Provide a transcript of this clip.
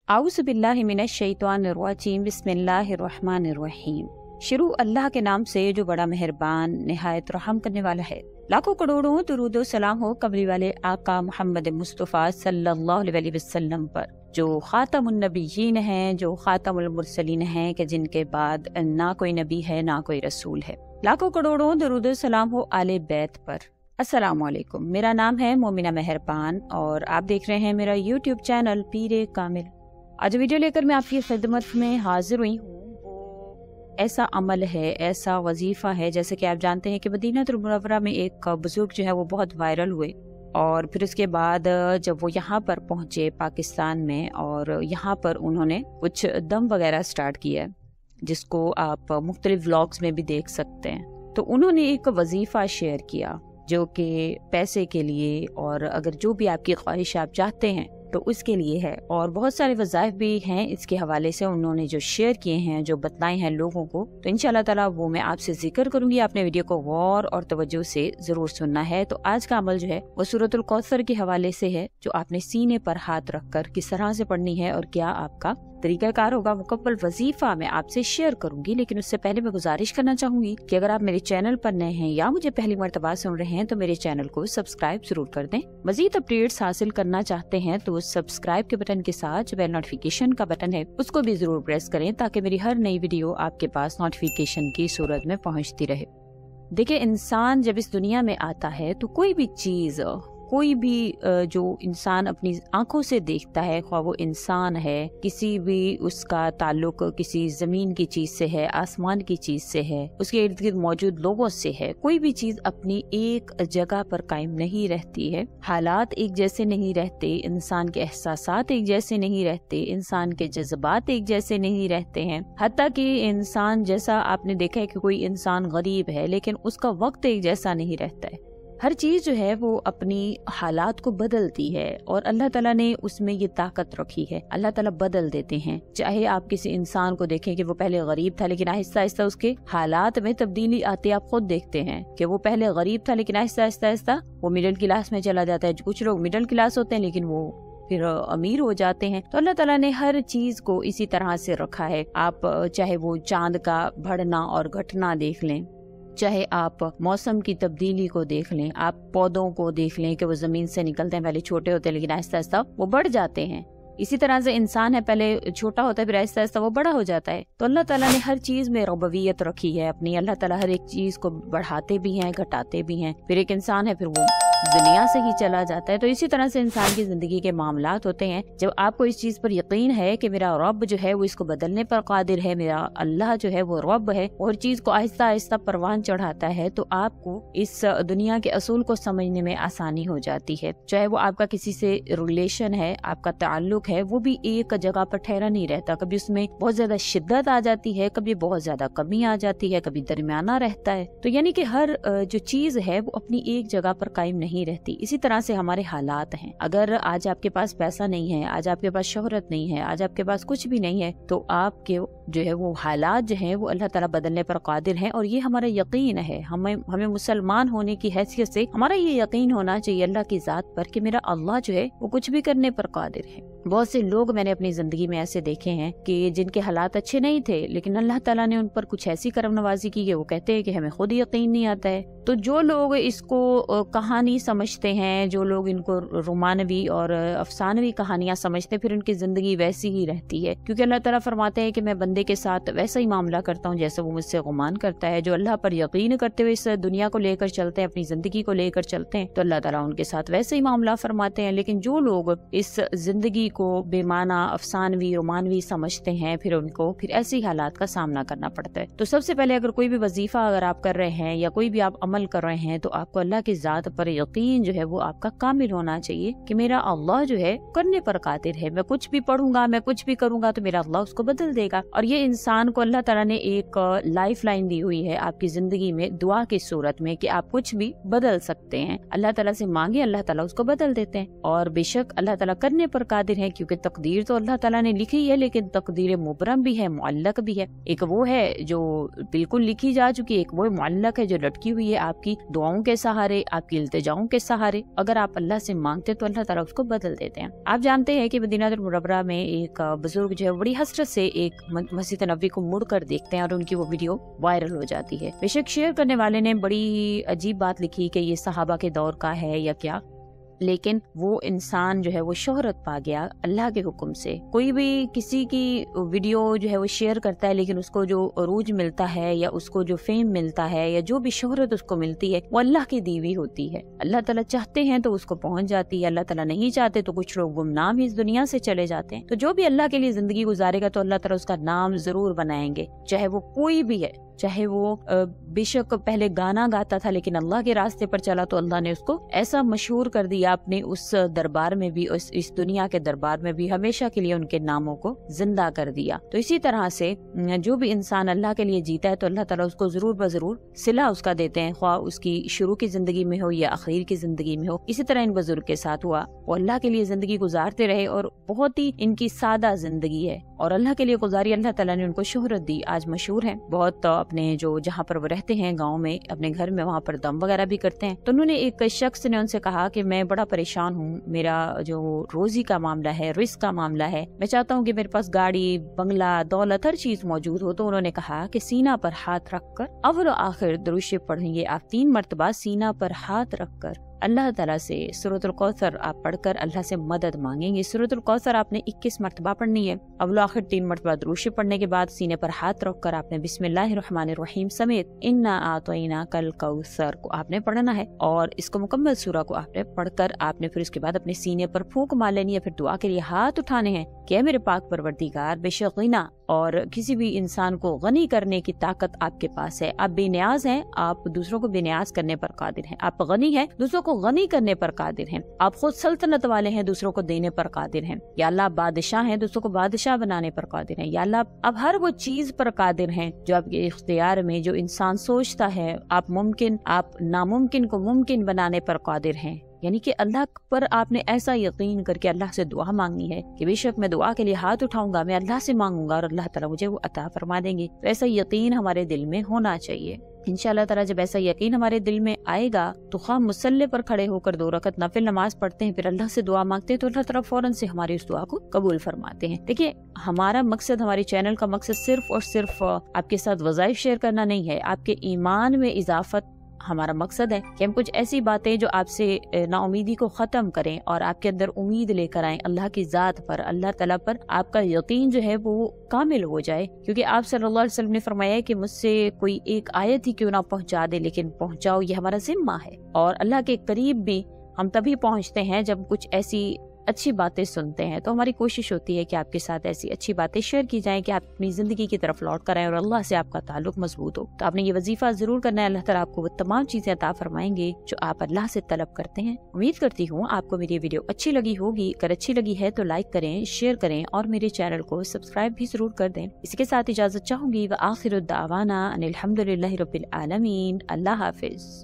आऊज़ु बिल्लाहि मिनश शैतानिर रजीम बिस्मिल्लाहिर रहमानिर रहीम। शुरू अल्लाह के नाम से जो बड़ा मेहरबान निहायत रहम करने वाला है। लाखों करोड़ों दुरूद व सलाम हो कमली वाले आका मोहम्मद मुस्तफ़ा सल्लल्लाहु अलैहि वसल्लम पर, जो खातमुन नबिय्यीन हैं, जो खातमुल मुरसलीन हैं, कि जिनके बाद ना कोई नबी है ना कोई रसूल है। लाखों करोड़ों दुरूद व सलाम हो आले बैत पर। अस्सलामु अलैकुम। मेरा नाम है मोमिना मेहरबान और आप देख रहे हैं मेरा यूट्यूब चैनल पीरे कामिल। आज वीडियो लेकर मैं आपकी खिदमत में हाजिर हुई हूँ। ऐसा अमल है, ऐसा वजीफा है, जैसे कि आप जानते हैं कि मदीनतुल मुनव्वरा में एक बुजुर्ग जो है वो बहुत वायरल हुए और फिर उसके बाद जब वो यहाँ पर पहुँचे पाकिस्तान में और यहाँ पर उन्होंने कुछ दम वगैरह स्टार्ट किया, जिसको आप मुख्तलिफ व्लॉग्स में भी देख सकते हैं। तो उन्होंने एक वजीफा शेयर किया जो कि पैसे के लिए और अगर जो भी आपकी ख्वाहिश आप चाहते हैं तो उसके लिए है, और बहुत सारे वज़ाइफ भी हैं इसके हवाले से उन्होंने जो शेयर किए हैं, जो बतलाए हैं लोगों को। तो इंशाल्लाह ताला वो मैं आपसे जिक्र करूंगी। आपने वीडियो को गौर और तवज्जो से जरूर सुनना है। तो आज का अमल जो है वो सूरतुल कौसर के हवाले से है, जो आपने सीने पर हाथ रखकर किस तरह से पढ़नी है और क्या आपका तरीकाकार होगा, मुकम्मल वजीफा मैं आपसे शेयर करूंगी। लेकिन उससे पहले मैं गुजारिश करना चाहूंगी कि अगर आप मेरे चैनल पर नए हैं या मुझे पहली मर्तबा सुन रहे हैं तो मेरे चैनल को सब्सक्राइब जरूर कर दें। मजीद अपडेट्स हासिल करना चाहते हैं तो सब्सक्राइब के बटन के साथ जो बेल नोटिफिकेशन का बटन है उसको भी जरूर प्रेस करें, ताकि मेरी हर नई वीडियो आपके पास नोटिफिकेशन की सूरत में पहुँचती रहे। देखिए, इंसान जब इस दुनिया में आता है तो कोई भी चीज, कोई भी जो इंसान अपनी आंखों से देखता है, ख्वाह वो इंसान है, किसी भी उसका ताल्लुक किसी जमीन की चीज से है, आसमान की चीज से है, उसके इर्द गिर्द मौजूद लोगों से है, कोई भी चीज अपनी एक जगह पर कायम नहीं रहती है। हालात एक जैसे नहीं रहते, इंसान के एहसासात एक जैसे नहीं रहते, इंसान के जज्बात एक जैसे नहीं रहते हैं। हत्ता कि इंसान जैसा आपने देखा है कि कोई इंसान गरीब है लेकिन उसका वक्त एक जैसा नहीं रहता है। हर चीज जो है वो अपनी हालात को बदलती है और अल्लाह ताला ने उसमें ये ताकत रखी है। अल्लाह ताला बदल देते हैं। चाहे आप किसी इंसान को देखें कि वो पहले गरीब था लेकिन आहिस्ता आहिस्ता उसके हालात में तब्दीली आती आप खुद देखते हैं कि वो पहले गरीब था लेकिन आहिस्ता आहिस्ता आहिस्ता वो मिडिल क्लास में चला जाता है। कुछ लोग मिडिल क्लास होते हैं लेकिन वो फिर अमीर हो जाते हैं। तो अल्लाह ताला ने हर चीज को इसी तरह से रखा है। आप चाहे वो चांद का बढ़ना और घटना देख लें, चाहे आप मौसम की तब्दीली को देख लें, आप पौधों को देख लें कि वो जमीन से निकलते हैं, पहले छोटे होते हैं लेकिन आहिस्ता आहिस्ता वो बढ़ जाते हैं। इसी तरह से इंसान है, पहले छोटा होता है फिर आहिस्ता आहिस्ता वो बड़ा हो जाता है। तो अल्लाह ताला ने हर चीज में रबवियत रखी है अपनी। अल्लाह ताला हर एक चीज को बढ़ाते भी हैं, घटाते भी हैं। फिर एक इंसान है फिर वो दुनिया से ही चला जाता है। तो इसी तरह से इंसान की जिंदगी के मामलात होते हैं। जब आपको इस चीज पर यकीन है कि मेरा रब जो है वो इसको बदलने पर कादिर है, मेरा अल्लाह जो है वो रब है और चीज को आहिस्ता आहिस्ता परवान चढ़ाता है, तो आपको इस दुनिया के असूल को समझने में आसानी हो जाती है। चाहे वो आपका किसी से रिलेशन है, आपका ताल्लुक है, वो भी एक जगह पर ठहरा नहीं रहता। कभी उसमें बहुत ज्यादा शिद्दत आ जाती है, कभी बहुत ज्यादा कमी आ जाती है, कभी दरमियाना रहता है। तो यानी कि हर जो चीज है वो अपनी एक जगह पर कायम नहीं रहती। इसी तरह से हमारे हालात हैं। अगर आज आपके पास पैसा नहीं है, आज आपके पास शोहरत नहीं है, आज आपके पास कुछ भी नहीं है, तो आपके जो है वो हालात जो हैं वो अल्लाह ताला बदलने पर कादिर है। और ये हमारा यकीन है। हमें मुसलमान होने की हैसियत से हमारा ये यकीन होना चाहिए अल्लाह की जात पर कि मेरा अल्लाह जो है वो कुछ भी करने पर कादिर है। बहुत से लोग मैंने अपनी जिंदगी में ऐसे देखे हैं कि जिनके हालात अच्छे नहीं थे लेकिन अल्लाह ताला ने उन पर कुछ ऐसी करम नवाजी की कि वो कहते हैं कि हमें खुद यकीन नहीं आता है। तो जो लोग इसको कहानी समझते हैं, जो लोग इनको रोमानवी और अफसानवी कहानियां समझते हैं, फिर उनकी जिंदगी वैसी ही रहती है। क्योंकि अल्लाह ताला फरमाते हैं कि मैं बंदे के साथ वैसा ही मामला करता हूँ जैसे वो मुझसे गुमान करता है। जो अल्लाह पर यकीन करते हुए इस दुनिया को लेकर चलते हैं, अपनी जिंदगी को लेकर चलते हैं, तो अल्लाह ताला उनके साथ वैसे ही मामला फरमाते हैं। लेकिन जो लोग इस जिंदगी को बेमाना, अफसानवी, रोमानवी समझते हैं, फिर उनको फिर ऐसे ही हालात का सामना करना पड़ता है। तो सबसे पहले अगर कोई भी वजीफा अगर आप कर रहे हैं या कोई भी आप अमल कर रहे हैं तो आपको अल्लाह की जात पर यकीन जो है वो आपका कामिल होना चाहिए कि मेरा अल्लाह जो है करने पर कादिर है। मैं कुछ भी पढ़ूंगा, मैं कुछ भी करूंगा तो मेरा अल्लाह उसको बदल देगा। और اور یہ انسان کو اللہ تعالیٰ نے ایک لائف لائن دی ہوئی ہے آپ کی زندگی میں دعا کی صورت میں کہ آپ کچھ بھی بدل سکتے ہیں. اللہ تعالیٰ سے مانگے، اللہ تعالیٰ اس کو بدل دیتے ہیں. اور بے شک اللہ تعالیٰ کرنے پر قادر ہے، کیونکہ تقدیر تو اللہ تعالیٰ نے لکھی ہے، لیکن تقدیر مبرم بھی ہے، معلق بھی ہے. ایک وہ ہے جو بالکل لکھی جا چکی ہے، ایک وہ معلق ہے جو لٹکی ہوئی ہے آپ کی دعاؤں کے سہارے، آپ کی التجاؤں کے سہارے. اگر آپ اللہ سے مانگتے تو اللہ تعالیٰ اس کو بدل دیتے ہیں. آپ جانتے ہیں کہ مدینہ المنورہ میں ایک بزرگ جو ہے بڑی حسرت سے ایک مسجد نبوی کو مڑ کر دیکھتے ہیں اور ان کی وہ ویڈیو وائرل ہو جاتی ہے. بے شک شیئر کرنے والے نے بڑی عجیب بات لکھی کہ یہ صحابہ کے دور کا ہے یا کیا، لیکن وہ انسان جو ہے وہ شہرت پا گیا اللہ کے حکم سے. کوئی بھی کسی کی ویڈیو جو ہے وہ شیئر کرتا ہے، لیکن اس کو جو عروج ملتا ہے یا اس کو جو فیم ملتا ہے یا جو بھی شہرت اس کو ملتی ہے وہ اللہ کی دی ہوئی ہوتی ہے. اللہ تعالیٰ چاہتے ہیں تو اس کو پہنچ جاتی ہے، اللہ تعالیٰ نہیں چاہتے تو کچھ لوگ گمنام ہی اس دنیا سے چلے جاتے ہیں. تو جو بھی اللہ کے لیے زندگی گزارے گا تو اللہ تعالیٰ اس کا نام ضرور بنائیں گے، چاہے وہ کوئی بھی ہے، چاہے وہ بے شک پہلے گانا گاتا تھا لیکن اللہ کے راستے پر چلا تو اللہ نے اس کو ایسا مشہور کر دیا اپنے اس دربار میں بھی، اس دنیا کے دربار میں بھی ہمیشہ کے لیے ان کے ناموں کو زندہ کر دیا. تو اسی طرح سے جو بھی انسان اللہ کے لیے جیتا ہے تو اللہ تعالیٰ اس کو ضرور بضرور صلہ اس کا دیتے ہیں، خواہ اس کی شروع کی زندگی میں ہو یا اخیر کی زندگی میں ہو. اسی طرح ان بزرگ کے ساتھ ہوا، وہ اللہ کے لیے زندگی گزارتے رہے اور بہت ہی ان کی سادہ زندگی ہے اور اللہ کے لیے گزاری. اللہ تعالیٰ نے ان کو شہرت دی، آج مشہور ہیں بہت، اپنے جو جہاں پر وہ رہتے ہیں گاؤں میں اپنے گھر میں وہاں پر دم وغیرہ بھی کرتے ہیں. تو انہوں نے ایک شخص نے ان سے کہا کہ میں بڑا پریشان ہوں، میرا جو روزی کا معاملہ ہے، رزق کا معاملہ ہے، میں چاہتا ہوں کہ میرے پاس گاڑی بنگلہ دولت ہر چیز موجود ہو. تو انہوں نے کہا کہ سینہ پر ہاتھ رکھ کر اول و آخر درود شریف پڑھیں گے آپ 3 مرتبہ، سینہ پر ہاتھ رکھ کر اللہ تعالیٰ سے سورۃ الکوثر آپ پڑھ کر اللہ سے مدد مانگیں گے. سورۃ الکوثر آپ نے 21 مرتبہ پڑھنی ہے. اول آخر 3 مرتبہ درود شریف پڑھنے کے بعد سینے پر ہاتھ رکھ کر آپ نے بسم اللہ الرحمن الرحیم سمیت انا اعطیناک الکوثر کو آپ نے پڑھنا ہے اور اس کو مکمل سورہ کو آپ نے پڑھ کر آپ نے پھر اس کے بعد اپنے سینے پر پھونک مار لینی ہے. پھر دعا کے لیے ہاتھ اٹھانے ہیں کہ اے میرے پاک پروردگار، بے شک غنا اور کسی بھی انسان کو غنی کرنے کی طاقت آپ کے پاس ہے. آپ بے نیاز ہیں، آپ دوسروں کو بے نیاز کرنے پر قادر ہیں. آپ غنی ہیں، دوسروں کو غنی کرنے پر قادر ہیں. آپ خود سلطنت والے ہیں، دوسروں کو دینے پر قادر ہیں. یا اللہ آپ بادشاہ ہیں، دوسروں کو بادشاہ بنانے پر قادر ہیں. یا اللہ آپ ہر وہ چیز پر قادر ہیں جو آپ کے اختیار میں، جو انسان سوچتا ہے. آپ ناممکن کو ممکن بنانے پر قادر ہیں. یعنی کہ اللہ پر آپ نے ایسا یقین کر کے اللہ سے دعا مانگنی ہے کہ بے شک میں دعا کے لیے ہاتھ اٹھاؤں گا، میں اللہ سے مانگوں گا اور اللہ تعالیٰ مجھے وہ عطا فرما دیں گے. تو ایسا یقین ہمارے دل میں ہونا چاہیے. انشاءاللہ تعالیٰ جب ایسا یقین ہمارے دل میں آئے گا تو خواہ مصلی پر کھڑے ہو کر 2 رکعت نفل نماز پڑھتے ہیں، پھر اللہ سے دعا مانگتے ہیں تو اللہ تعالیٰ فوراً سے ہماری اس دعا کو قبول فرماتے ہیں. دیکھیے ہمارا مقصد، ہمارے چینل کا مقصد صرف اور صرف آپ کے ساتھ وظائف شیئر کرنا نہیں ہے. آپ کے ایمان میں اضافت ہمارا مقصد ہے کہ ہم کچھ ایسی باتیں جو آپ سے نا امیدی کو ختم کریں اور آپ کے اندر امید لے کر آئیں اللہ کی ذات پر، اللہ تعالیٰ پر آپ کا یقین جو ہے وہ کامل ہو جائے. کیونکہ آپ صلی اللہ علیہ وسلم نے فرمایا ہے کہ مجھ سے کوئی ایک آیت ہی کیوں نہ پہنچا دے لیکن پہنچاؤ، یہ ہمارا ذمہ ہے. اور اللہ کے قریب بھی ہم تبھی پہنچتے ہیں جب کچھ ایسی اچھی باتیں سنتے ہیں. تو ہماری کوشش ہوتی ہے کہ آپ کے ساتھ ایسی اچھی باتیں شیئر کی جائیں کہ آپ اپنی زندگی کی طرف لوٹ کر آئیں اور اللہ سے آپ کا تعلق مضبوط ہو. تو آپ نے یہ وظیفہ ضرور کرنا ہے. اللہ تعالیٰ آپ کو وہ تمام چیزیں عطا فرمائیں گے جو آپ اللہ سے طلب کرتے ہیں. امید کرتی ہوں آپ کو میری ویڈیو اچھی لگی ہوگی. اگر اچھی لگی ہے تو لائک کریں، شیئر کریں اور میرے چینل کو سبسکرائب بھی ضرور کر دیں. اسی کے ساتھ اجازت چاہوں گی. وآخر الدعوانا ان الحمد للہ رب العالمین. اللہ حافظ.